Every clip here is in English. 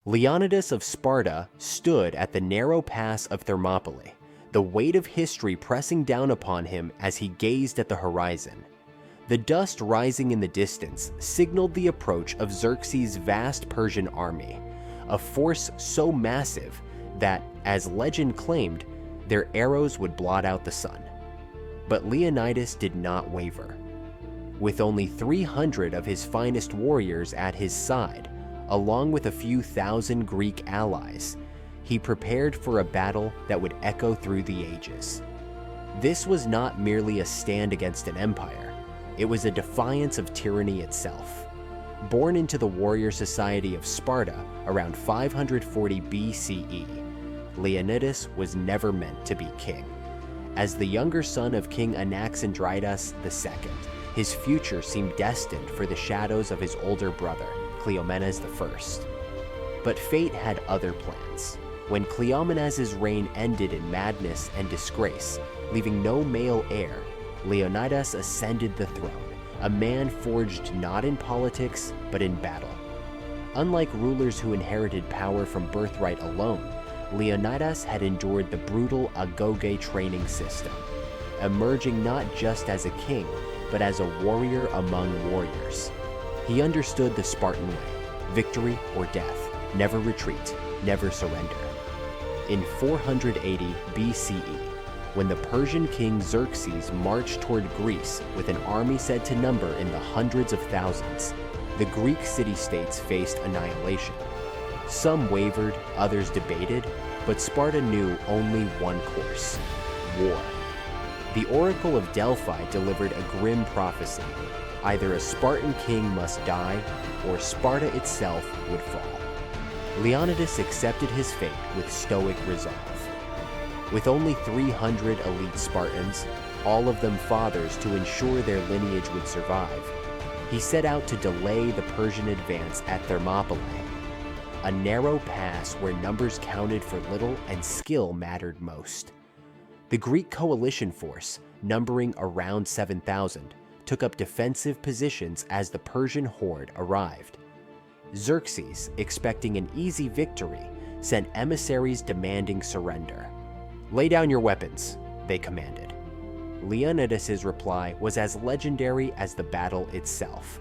Leonidas of Sparta stood at the narrow pass of Thermopylae, the weight of history pressing down upon him as he gazed at the horizon. The dust rising in the distance signaled the approach of Xerxes' vast Persian army, a force so massive that, as legend claimed, their arrows would blot out the sun. But Leonidas did not waver. With only 300 of his finest warriors at his side, along with a few thousand Greek allies, he prepared for a battle that would echo through the ages. This was not merely a stand against an empire, it was a defiance of tyranny itself. Born into the warrior society of Sparta around 540 BCE, Leonidas was never meant to be king. As the younger son of King Anaxandridas II, his future seemed destined for the shadows of his older brother, Cleomenes I. But fate had other plans. When Cleomenes' reign ended in madness and disgrace, leaving no male heir, Leonidas ascended the throne, a man forged not in politics, but in battle. Unlike rulers who inherited power from birthright alone, Leonidas had endured the brutal agoge training system, emerging not just as a king, but as a warrior among warriors. He understood the Spartan way: victory or death, never retreat, never surrender. In 480 BCE, when the Persian king Xerxes marched toward Greece with an army said to number in the hundreds of thousands, the Greek city-states faced annihilation. Some wavered, others debated, but Sparta knew only one course: war. The Oracle of Delphi delivered a grim prophecy. Either a Spartan king must die, or Sparta itself would fall. Leonidas accepted his fate with stoic resolve. With only 300 elite Spartans, all of them fathers to ensure their lineage would survive, he set out to delay the Persian advance at Thermopylae, a narrow pass where numbers counted for little and skill mattered most. The Greek coalition force, numbering around 7,000, took up defensive positions as the Persian horde arrived. Xerxes, expecting an easy victory, sent emissaries demanding surrender. "Lay down your weapons," they commanded. Leonidas's reply was as legendary as the battle itself.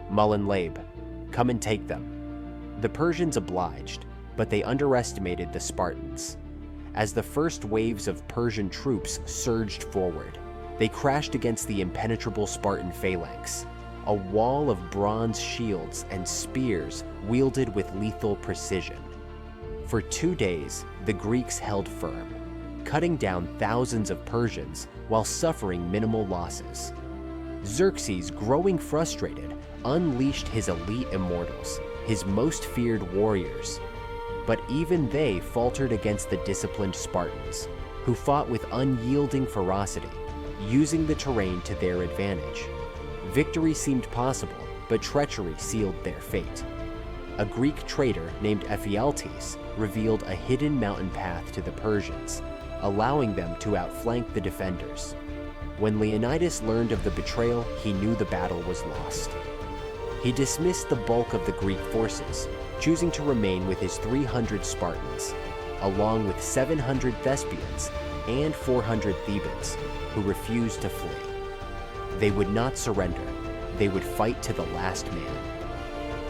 "Mullen Labe, come and take them." The Persians obliged, but they underestimated the Spartans. As the first waves of Persian troops surged forward, they crashed against the impenetrable Spartan phalanx, a wall of bronze shields and spears wielded with lethal precision. For 2 days, the Greeks held firm, cutting down thousands of Persians while suffering minimal losses. Xerxes, growing frustrated, unleashed his elite immortals, his most feared warriors. But even they faltered against the disciplined Spartans, who fought with unyielding ferocity, using the terrain to their advantage. Victory seemed possible, but treachery sealed their fate. A Greek traitor named Ephialtes revealed a hidden mountain path to the Persians, allowing them to outflank the defenders. When Leonidas learned of the betrayal, he knew the battle was lost. He dismissed the bulk of the Greek forces, choosing to remain with his 300 Spartans, along with 700 Thespians and 400 Thebans, who refused to flee. They would not surrender. They would fight to the last man.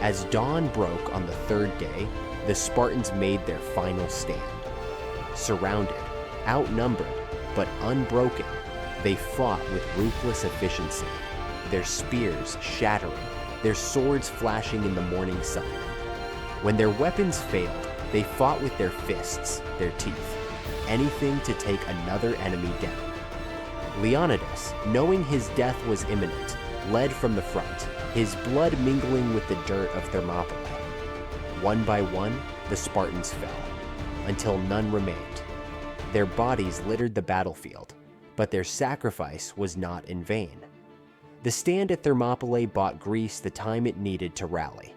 As dawn broke on the third day, the Spartans made their final stand. Surrounded, outnumbered, but unbroken, they fought with ruthless efficiency, their spears shattering, their swords flashing in the morning sun. When their weapons failed, they fought with their fists, their teeth, anything to take another enemy down. Leonidas, knowing his death was imminent, led from the front, his blood mingling with the dirt of Thermopylae. One by one, the Spartans fell, until none remained. Their bodies littered the battlefield, but their sacrifice was not in vain. The stand at Thermopylae bought Greece the time it needed to rally.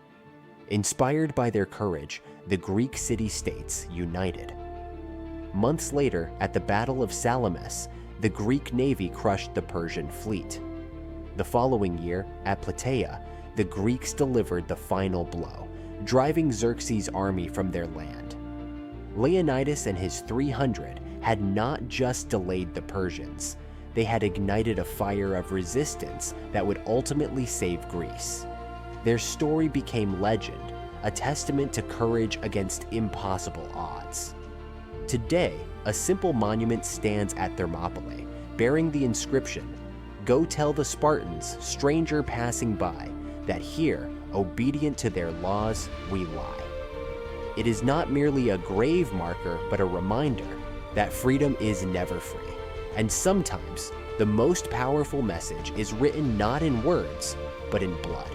Inspired by their courage, the Greek city-states united. Months later, at the Battle of Salamis, the Greek navy crushed the Persian fleet. The following year, at Plataea, the Greeks delivered the final blow, driving Xerxes' army from their land. Leonidas and his 300 had not just delayed the Persians, they had ignited a fire of resistance that would ultimately save Greece. Their story became legend, a testament to courage against impossible odds. Today, a simple monument stands at Thermopylae, bearing the inscription, "Go tell the Spartans, stranger passing by, that here, obedient to their laws, we lie." It is not merely a grave marker, but a reminder that freedom is never free. And sometimes, the most powerful message is written not in words, but in blood.